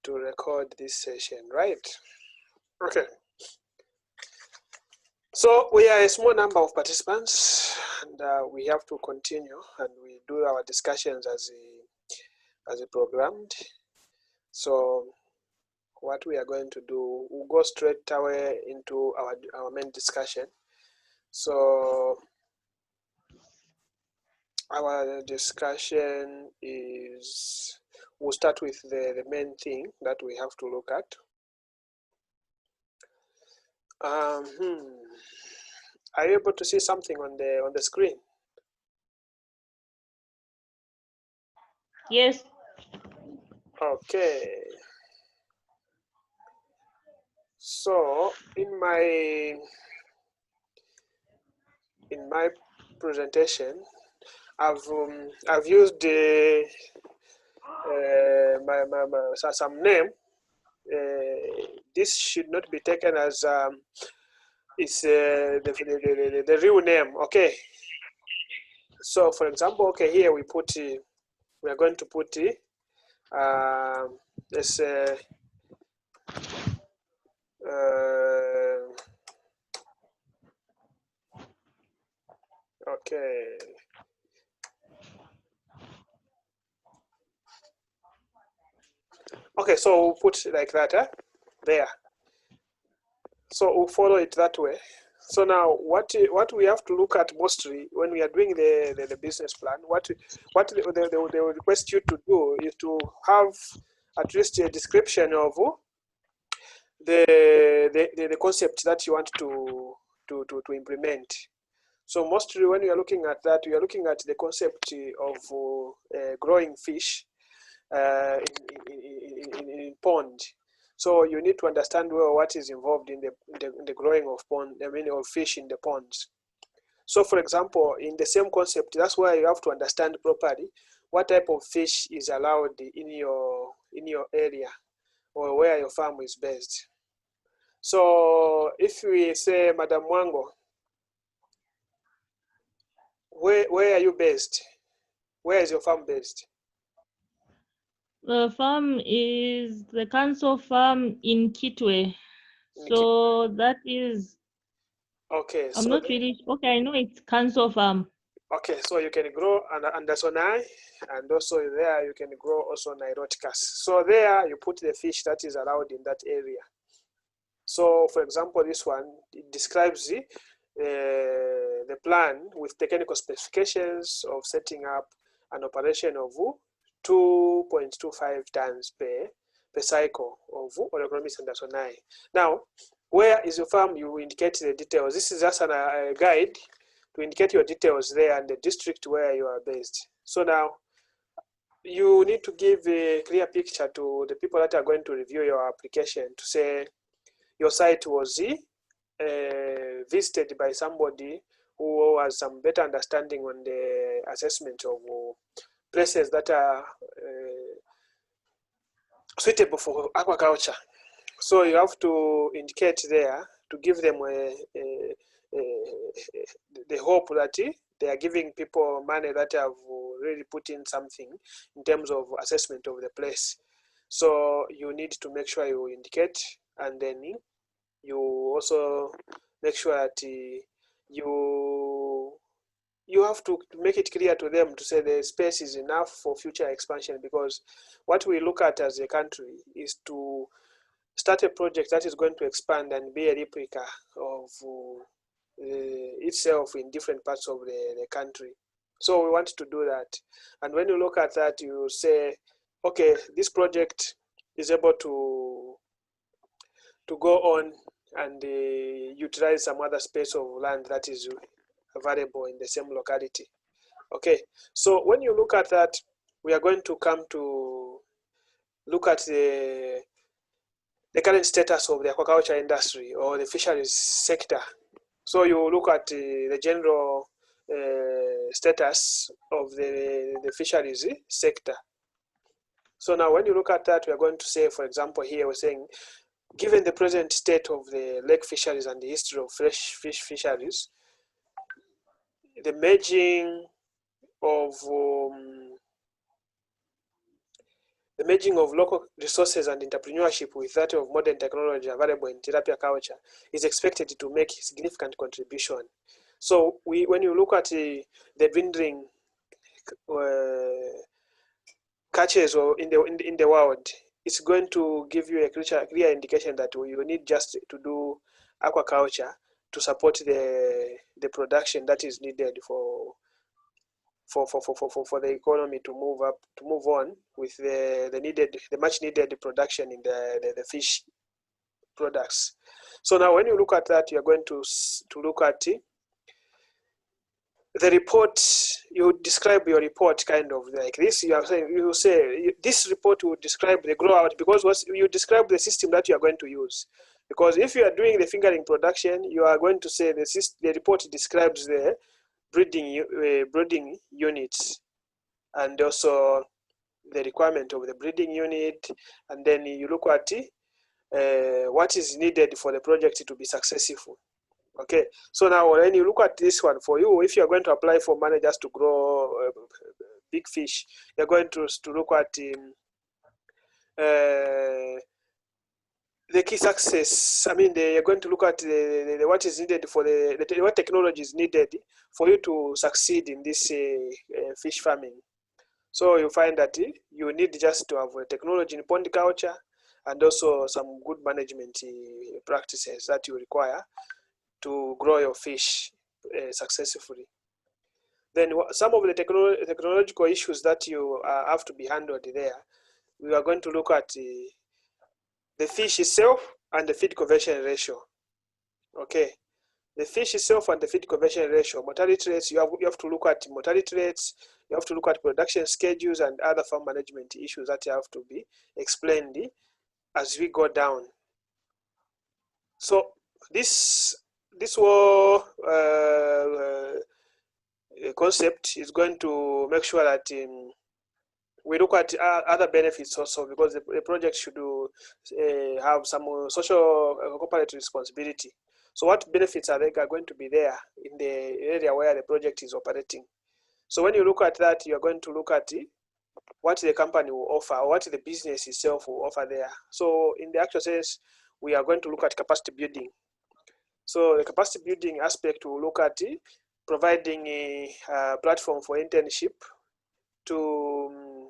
to record this session, right? Okay. So we are a small number of participants, and we have to continue, and we do our discussions as programmed. So what we are going to do, we'll go straight away into our main discussion. So our discussion is, we'll start with the main thing that we have to look at. Are you able to see something on the screen? Yes. Okay. So in my presentation, I've used some name. This should not be taken as it's the real name. Okay. So for example, okay, here we put we are going to put this okay. Okay, so we'll put like that, there. So we'll follow it that way. So now, what we have to look at mostly when we are doing the business plan, what they will request you to do is to have at least a description of the concept that you want to implement. So mostly when you are looking at that, you are looking at the concept of growing fish in pond. So you need to understand well what is involved in the growing of pond, of fish in the ponds. So for example, in the same concept, that's why you have to understand properly what type of fish is allowed in your area or where your farm is based. So if we say, Madam Wango, where are you based? Where is your farm based? The farm is the council farm in Kitwe. So that is, okay. I'm not really, okay, I know it's council farm. Okay, so you can grow Andersonai, and also there you can grow also Niroticus. So there you put the fish that is allowed in that area. So for example, this one, it describes the plan with technical specifications of setting up an operation of 2.25 tons per cycle of Oleochromis Andersonai. Now, where is your farm? You indicate the details. This is just a guide to indicate your details there and the district where you are based. So now, you need to give a clear picture to the people that are going to review your application to say your site was visited by somebody who has some better understanding on the assessment of places that are suitable for aquaculture. So you have to indicate there to give them the hope that they are giving people money that have really put in something in terms of assessment of the place. So you need to make sure you indicate, and then you also make sure that you have to make it clear to them to say the space is enough for future expansion, because what we look at as a country is to start a project that is going to expand and be a replica of itself in different parts of the country. So we want to do that. And when you look at that, you say, okay, this project is able to go on and utilize some other space of land that is available in the same locality. Okay, so when you look at that, we are going to come to look at the current status of the aquaculture industry or the fisheries sector. So you look at the general status of the fisheries sector. So now when you look at that, we are going to say, for example, here we're saying, given the present state of the lake fisheries and the history of fresh fish fisheries, the merging of the merging of local resources and entrepreneurship with that of modern technology available in tilapia culture is expected to make significant contribution. So when you look at the dwindling catches or in the world, it's going to give you a clear indication that you need just to do aquaculture to support the production that is needed for the economy to move on with the much needed production in the fish products. So now when you look at that, you're going to look at the report. You describe your report kind of like this. You say this report will describe the grow out, because you describe the system that you are going to use. Because if you are doing the fingering production, you are going to say the report describes the breeding units and also the requirement of the breeding unit, and then you look at what is needed for the project to be successful. Okay, so now when you look at this one, for you, if you're going to apply for managers to grow big fish, you're going to look at the key success. I mean, you're going to look at what is needed for what technology is needed for you to succeed in this fish farming. So you find that you need just to have a technology in pond culture and also some good management practices that you require to grow your fish successfully. Then some of the technological issues that you have to be handled there, we are going to look at the fish itself and the feed conversion ratio. Okay, the fish itself and the feed conversion ratio, mortality rates, you have to look at mortality rates, you have to look at production schedules and other farm management issues that have to be explained as we go down. So this whole concept is going to make sure that we look at other benefits also, because the project should have some social corporate responsibility. So what benefits are going to be there in the area where the project is operating? So when you look at that, you're going to look at what the company will offer, or what the business itself will offer there. So in the actual sense, we are going to look at capacity building. So the capacity building aspect will look at providing a platform for internship to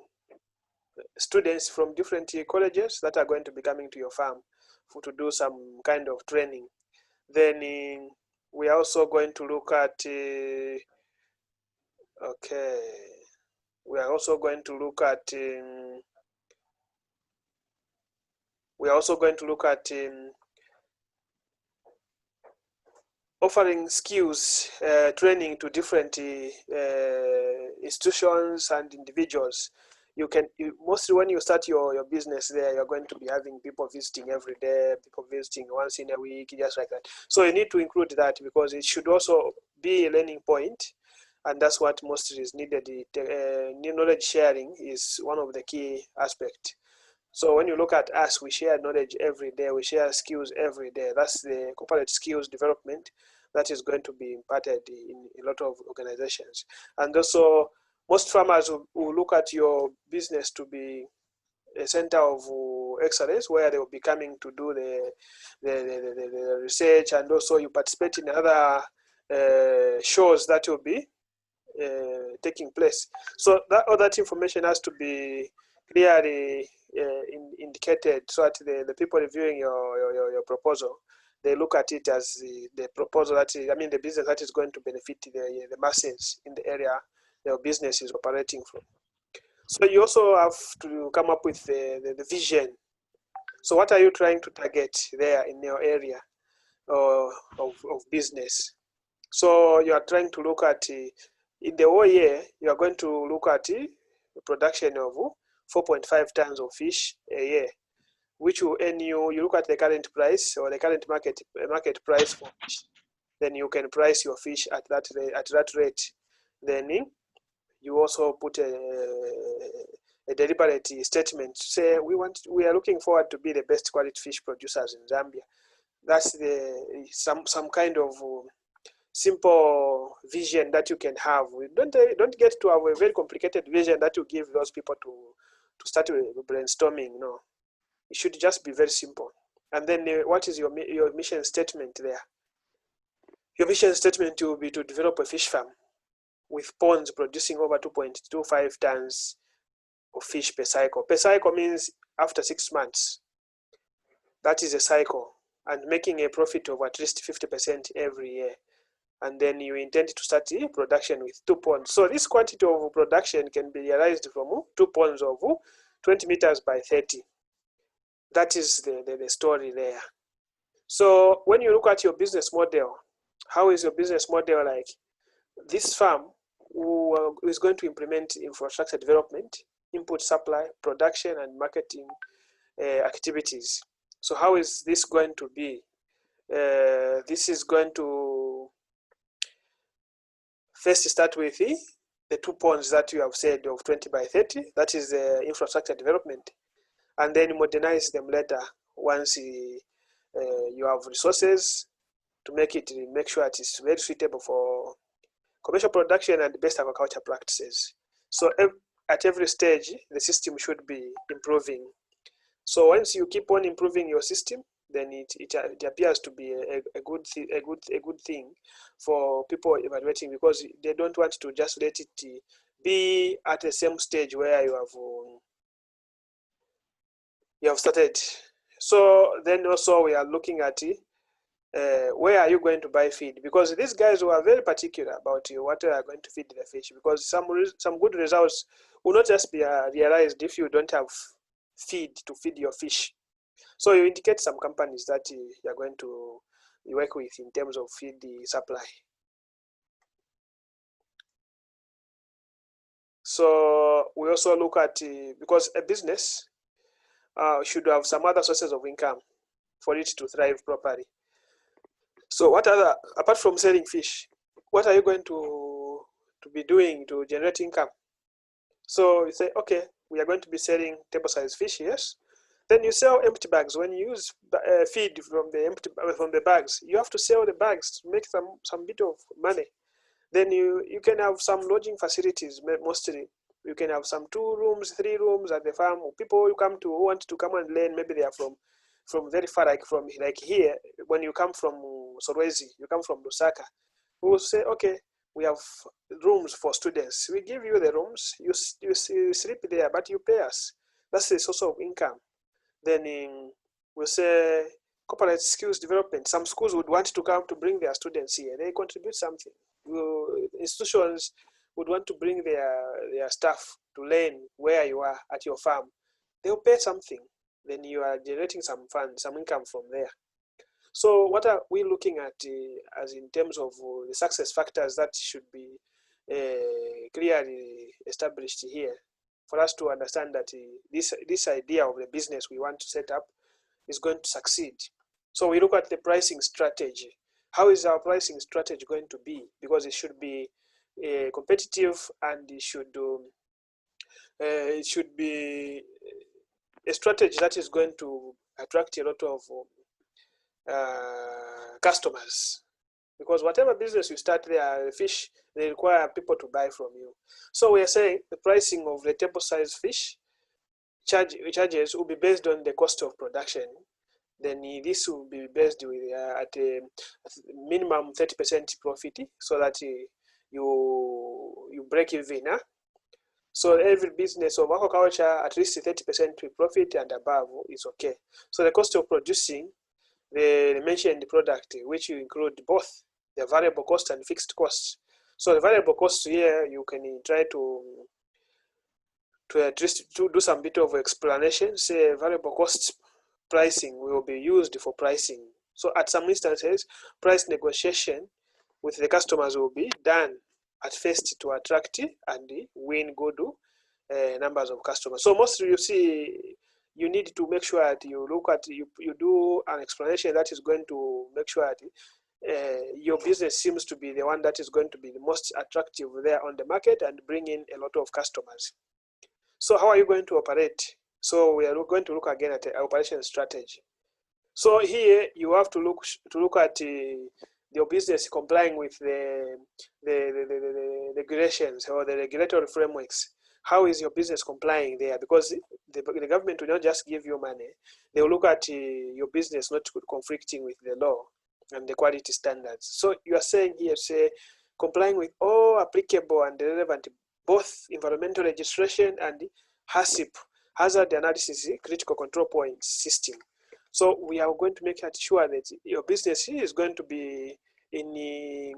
students from different colleges that are going to be coming to your farm to do some kind of training. Then we are also going to look at we are also going to look at offering skills training to different institutions and individuals. Mostly when you start your business there, you're going to be having people visiting every day, people visiting once in a week, just like that. So you need to include that, because it should also be a learning point, and that's what mostly is needed. Knowledge sharing is one of the key aspects. So when you look at us, we share knowledge every day, we share skills every day. That's the corporate skills development that is going to be imparted in a lot of organizations. And also, most farmers will look at your business to be a center of excellence, where they will be coming to do the research, and also you participate in other shows that will be taking place. So all that information has to be clearly indicated, so that the people reviewing your proposal, they look at it as the proposal that is, the business that is going to benefit the masses in the area your business is operating from. So you also have to come up with the vision. So what are you trying to target there in your area of business? So you are trying to look at in the whole year, you are going to look at the production of 4.5 tons of fish a year, which will earn you look at the current price or the current market price for fish. Then you can price your fish at that rate. Then you also put a deliberate statement to say we are looking forward to be the best quality fish producers in Zambia. That's some kind of simple vision that you can have. We don't get to have a very complicated vision that you give those people to start with brainstorming. No, it should just be very simple. And then what is your mission statement there? Your mission statement will be to develop a fish farm with ponds producing over 2.25 tons of fish per cycle. Per cycle means after 6 months. That is a cycle, and making a profit of at least 50% every year. And then you intend to start the production with 2 ponds. So this quantity of production can be realized from 2 ponds of 20 meters by 30. That is the story there. So when you look at your business model, how is your business model like? This farm is going to implement infrastructure development, input supply, production, and marketing activities. So how is this going to be? This is going to first start with the 2 ponds that you have said of 20 by 30. That is the infrastructure development. And then modernize them later once you have resources to make sure it is very suitable for commercial production and best agriculture practices. So at every stage, the system should be improving. So once you keep on improving your system, then it appears to be a good thing for people evaluating, because they don't want to just let it be at the same stage where you have started. So then also we are looking at where are you going to buy feed, because these guys were very particular about what you are going to feed the fish, because some good results will not just be realized if you don't have feed to feed your fish. So you indicate some companies that you are going to work with in terms of feed supply. So we also look at, because a business should have some other sources of income for it to thrive properly. So what other, apart from selling fish, what are you going to be doing to generate income? So you say, okay, we are going to be selling table-sized fish, yes. Then you sell empty bags. When you use feed from the bags, you have to sell the bags to make some bit of money. Then you can have some lodging facilities. Mostly, you can have some 2 rooms, 3 rooms at the farm. People who want to come and learn, maybe they are from very far, like here. When you come from Solwezi, you come from Lusaka, we will say, okay, we have rooms for students. We give you the rooms. You sleep there, but you pay us. That's the source of income. Then we'll say corporate skills development. Some schools would want to come to bring their students here. They contribute something. Institutions would want to bring their staff to learn where you are at your farm. They'll pay something. Then you are generating some funds, some income from there. So what are we looking at as in terms of the success factors that should be clearly established here for us to understand that this idea of the business we want to set up is going to succeed? So we look at the pricing strategy. How is our pricing strategy going to be? Because it should be competitive, and it should be a strategy that is going to attract a lot of customers, because whatever business you start there, the fish, they require people to buy from you. So we are saying the pricing of the table-sized fish charges will be based on the cost of production. Then this will be based with at a minimum 30% profit, so that you break even. So every business of aquaculture, at least 30% profit and above is okay. So the cost of producing the mentioned product, which you include both the variable cost and fixed costs. So the variable cost here, you can try to at least to do some bit of explanation. Say variable cost pricing will be used for pricing. So at some instances, price negotiation with the customers will be done at first to attract and win good numbers of customers. So mostly you see, you need to make sure that you look at, you do an explanation that is going to make sure that your business seems to be the one that is going to be the most attractive there on the market and bring in a lot of customers. So how are you going to operate? So we are going to look again at the operation strategy. So here you have to look at your business complying with the regulations or the regulatory frameworks. how is your business complying there? Because the government will not just give you money. They will look at your business not conflicting with the law and the quality standards. So you are saying here, say, complying with all applicable and relevant both environmental registration and HACCP, hazard analysis critical control points system. So we are going to make sure that your business is going to be in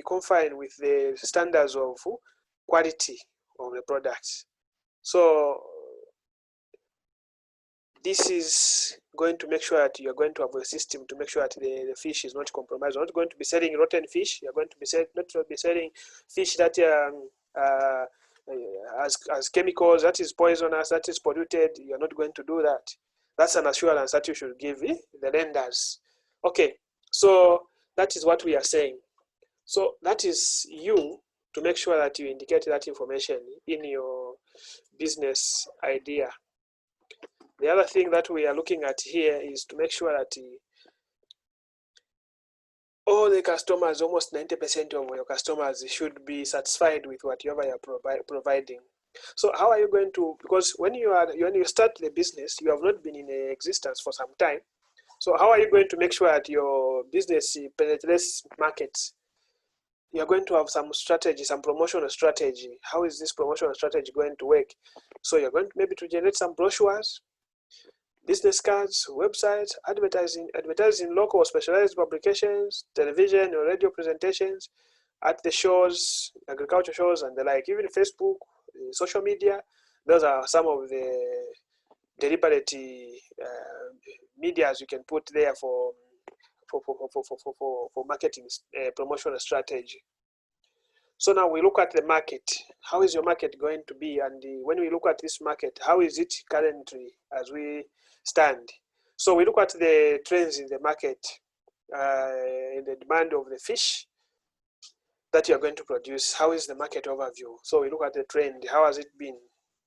confine with the standards of quality of the products. So this is going to make sure that you're going to have a system to make sure that the fish is not compromised. You're not going to be selling rotten fish. You're going to be not to be selling fish that as chemicals, that is poisonous, that is polluted. You're not going to do that. That's an assurance that you should give the lenders. Okay, so that is what we are saying. So that is you to make sure that you indicate that information in your business idea. The other thing that we are looking at here is to make sure that all the customers, almost 90% of your customers, should be satisfied with whatever you're providing. So how are you going to, because when you start the business, you have not been in existence for some time. So how are you going to make sure that your business penetrates markets? You're going to have some strategy, some promotional strategy. How is this promotional strategy going to work? So you're going to maybe to generate some brochures, business cards, websites, advertising local specialized publications, television or radio presentations, at the shows, agriculture shows and the like, even Facebook, social media. Those are some of the deliberate medias you can put there for marketing promotional strategy. So now we look at the market. How is your market going to be? And when we look at this market, how is it currently as we stand? So we look at the trends in the market, in the demand of the fish that you're going to produce. How is the market overview? So we look at the trend. How has it been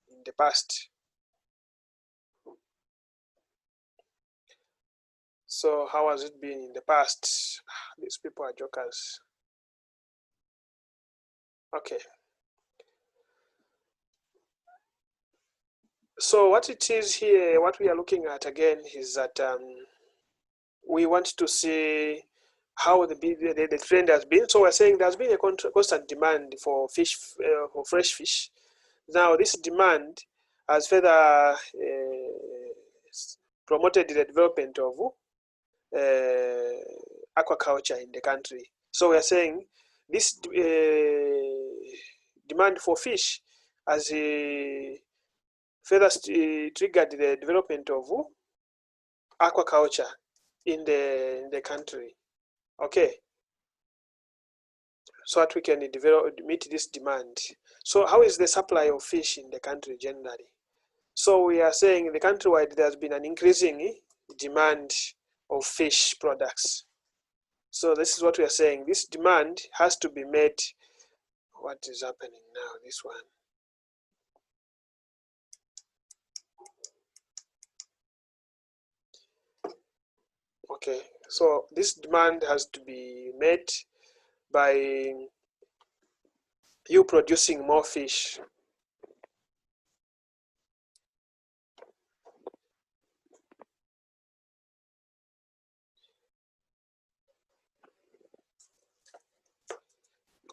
in the past? So how has it been in the past? These people are jokers. Okay. So what it is here, what we are looking at again is that we want to see how the trend has been. So we're saying there's been a constant demand for fish, for fresh fish. Now this demand has further promoted the development of aquaculture in the country. So we're saying this demand for fish has further triggered the development of aquaculture in the country. Okay, so that we can meet this demand. So how is the supply of fish in the country generally? So we are saying the countrywide there's been an increasing demand of fish products. So this is what we are saying. This demand has to be met. What is happening now? This one. Okay, so this demand has to be met by you producing more fish.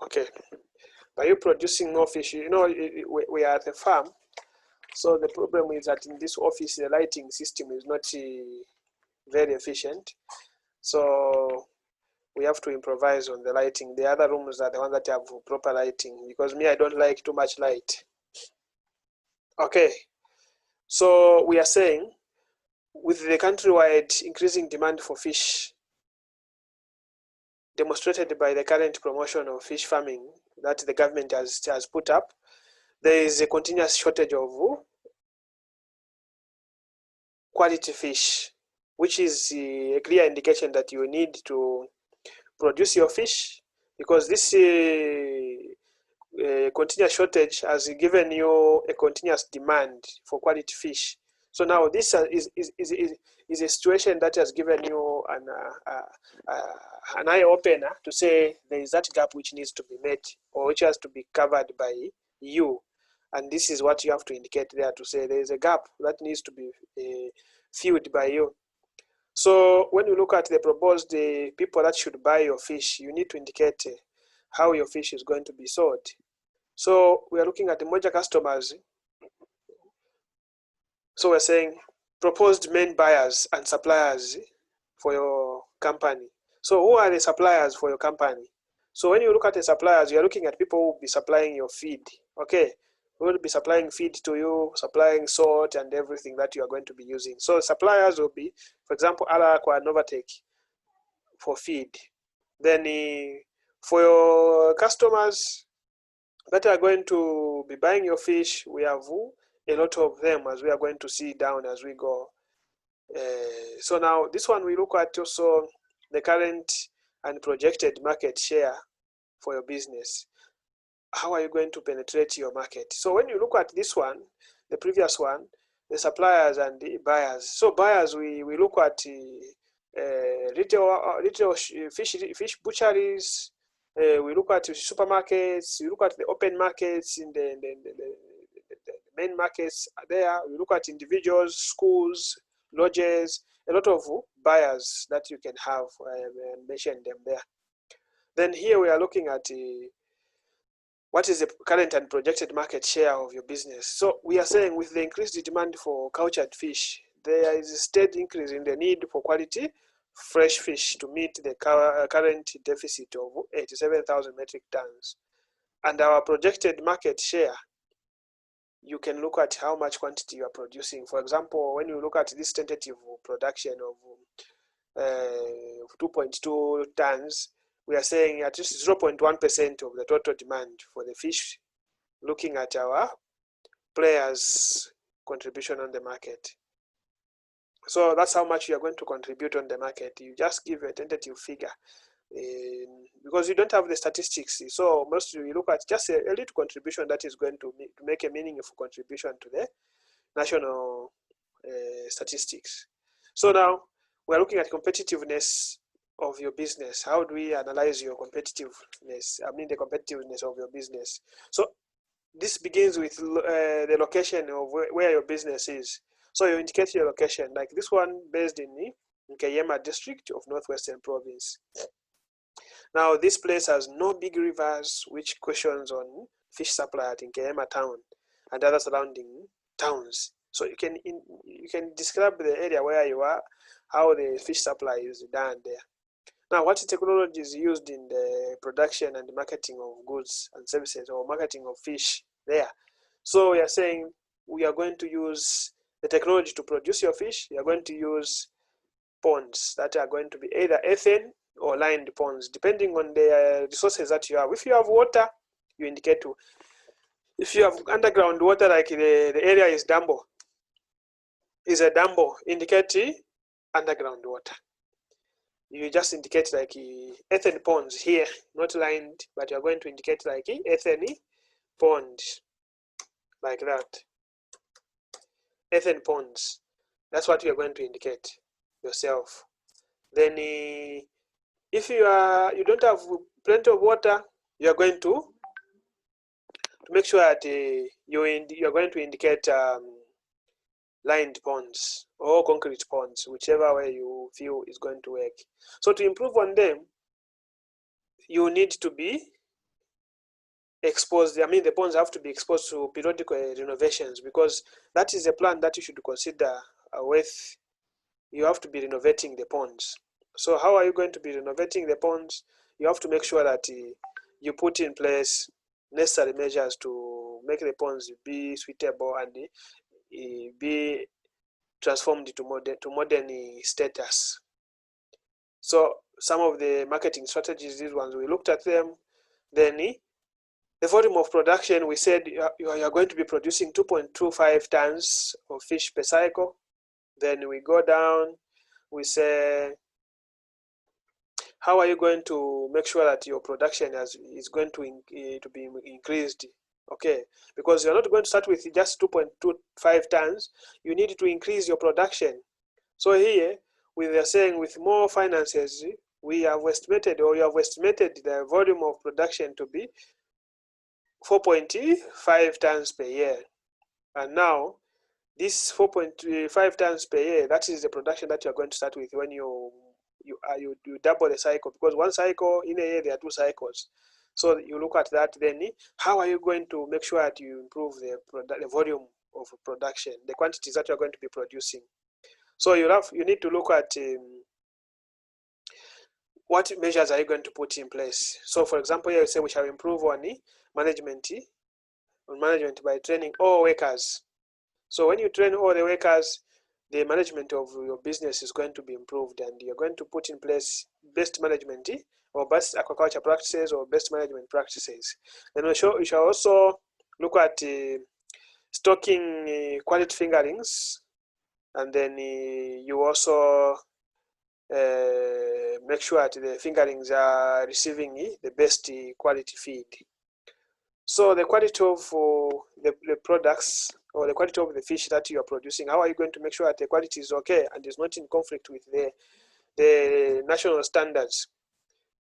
Okay, by you producing more fish, you know, we are at a farm. So the problem is that in this office, the lighting system is not very efficient. So we have to improvise on the lighting. The other rooms are the ones that have proper lighting, because me, I don't like too much light. Okay, so we are saying with the countrywide increasing demand for fish demonstrated by the current promotion of fish farming that the government has put up, there is a continuous shortage of quality fish, which is a clear indication that you need to produce your fish, because this continuous shortage has given you a continuous demand for quality fish. So now this is a situation that has given you an eye opener to say there is that gap which needs to be met, or which has to be covered by you. And this is what you have to indicate there to say there is a gap that needs to be filled by you. So when you look at the proposed people that should buy your fish, you need to indicate how your fish is going to be sold. So we are looking at the major customers. So we're saying proposed main buyers and suppliers for your company. So who are the suppliers for your company? So when you look at the suppliers, you're looking at people who will be supplying your feed. Okay, who will be supplying feed to you, supplying salt and everything that you are going to be using. So suppliers will be, for example, Alaqua and Novatech for feed. Then for your customers that are going to be buying your fish, we have a lot of them, as we are going to see down as we go. So now this one we look at also the current and projected market share for your business. How are you going to penetrate your market? So when you look at this one, the previous one, the suppliers and the buyers. So buyers, we look at retail fish butcheries. We look at supermarkets. We look at the open markets in the main markets there. We look at individuals, schools, lodges, a lot of buyers that you can have and mention them there. Then here we are looking at what is the current and projected market share of your business. So we are saying with the increased demand for cultured fish, there is a steady increase in the need for quality fresh fish to meet the current deficit of 87,000 metric tons. And our projected market share, you can look at how much quantity you are producing. For example, when you look at this tentative production of 2.2 tons, we are saying at least 0.1% of the total demand for the fish, looking at our players' contribution on the market. So that's how much you are going to contribute on the market. You just give a tentative figure because you don't have the statistics. So mostly we look at just a little contribution that is going to make a meaningful contribution to the national statistics. So now we're looking at competitiveness of your business. How do we analyze your competitiveness? I mean the competitiveness of your business. So this begins with the location of where your business is. So you indicate your location, like this one based in Nkeyema district of Northwestern Province. Now this place has no big rivers, which questions on fish supply at Nkeyema town and other surrounding towns. So you can describe the area where you are, how the fish supply is done there. Now, what technology is used in the production and marketing of goods and services, or marketing of fish there? So we are saying we are going to use the technology to produce your fish. You are going to use ponds that are going to be either earthen or lined ponds, depending on the resources that you have. If you have water, you indicate to. If you have underground water, like the area is Dambo, indicate underground water. You just indicate like earthen ponds here, not lined, but you're going to indicate like earthen pond, like that. Earthen ponds. That's what you're going to indicate yourself. Then if you don't have plenty of water, you are going to make sure that you're going to indicate lined ponds or concrete ponds, whichever way you feel is going to work. So to improve on them, you need to be exposed. I mean, the ponds have to be exposed to periodic renovations, because that is a plan that you should consider with. You have to be renovating the ponds. So how are you going to be renovating the ponds? You have to make sure that you put in place necessary measures to make the ponds be suitable and be transformed to modern status. So some of the marketing strategies, these ones, we looked at them. Then the volume of production, we said you are going to be producing 2.25 tons of fish per cycle. Then we go down, we say, how are you going to make sure that your production is going to be increased? Okay, because you're not going to start with just 2.25 tons. You need to increase your production. So here, we are saying with more finances, we have estimated, or you have estimated the volume of production to be 4.5 tons per year. And now this 4.5 tons per year, that is the production that you're going to start with when you double the cycle, because one cycle in a year there are 2 cycles. So you look at that, then how are you going to make sure that you improve the volume of production, the quantities that you're going to be producing. So you need to look at what measures are you going to put in place. So for example, here you say we shall improve on management by training all workers. So when you train all the workers, the management of your business is going to be improved, and you're going to put in place best management or best aquaculture practices or best management practices. Then we shall also look at stocking quality fingerlings, and then you also make sure that the fingerlings are receiving the best quality feed. So the quality of the products, or the quality of the fish that you are producing, how are you going to make sure that the quality is okay and is not in conflict with the national standards?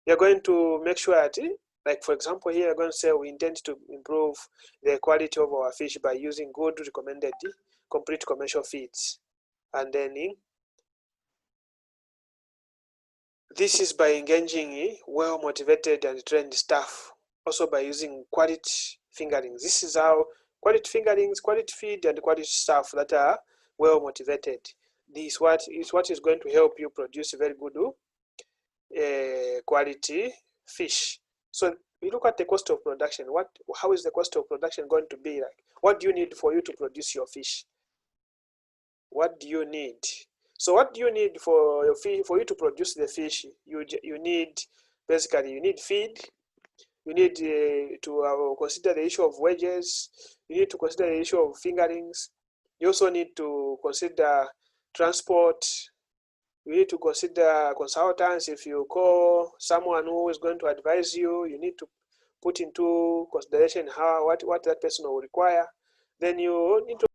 You're going to make sure that, like for example here, you're going to say we intend to improve the quality of our fish by using good recommended complete commercial feeds. And then this is by engaging well-motivated and trained staff, also by using quality fingerlings. This is how quality fingerlings, quality feed, and quality staff that are well-motivated. This is what is going to help you produce very good quality fish. So we look at the cost of production. How is the cost of production going to be like? What do you need for you to produce your fish? What do you need? So what do you need for your fish, for you to produce the fish? You need, basically, you need feed. You need to consider the issue of wages. You need to consider the issue of fingerlings. You also need to consider transport. You need to consider consultants. If you call someone who is going to advise you, you need to put into consideration what that person will require. Then you need to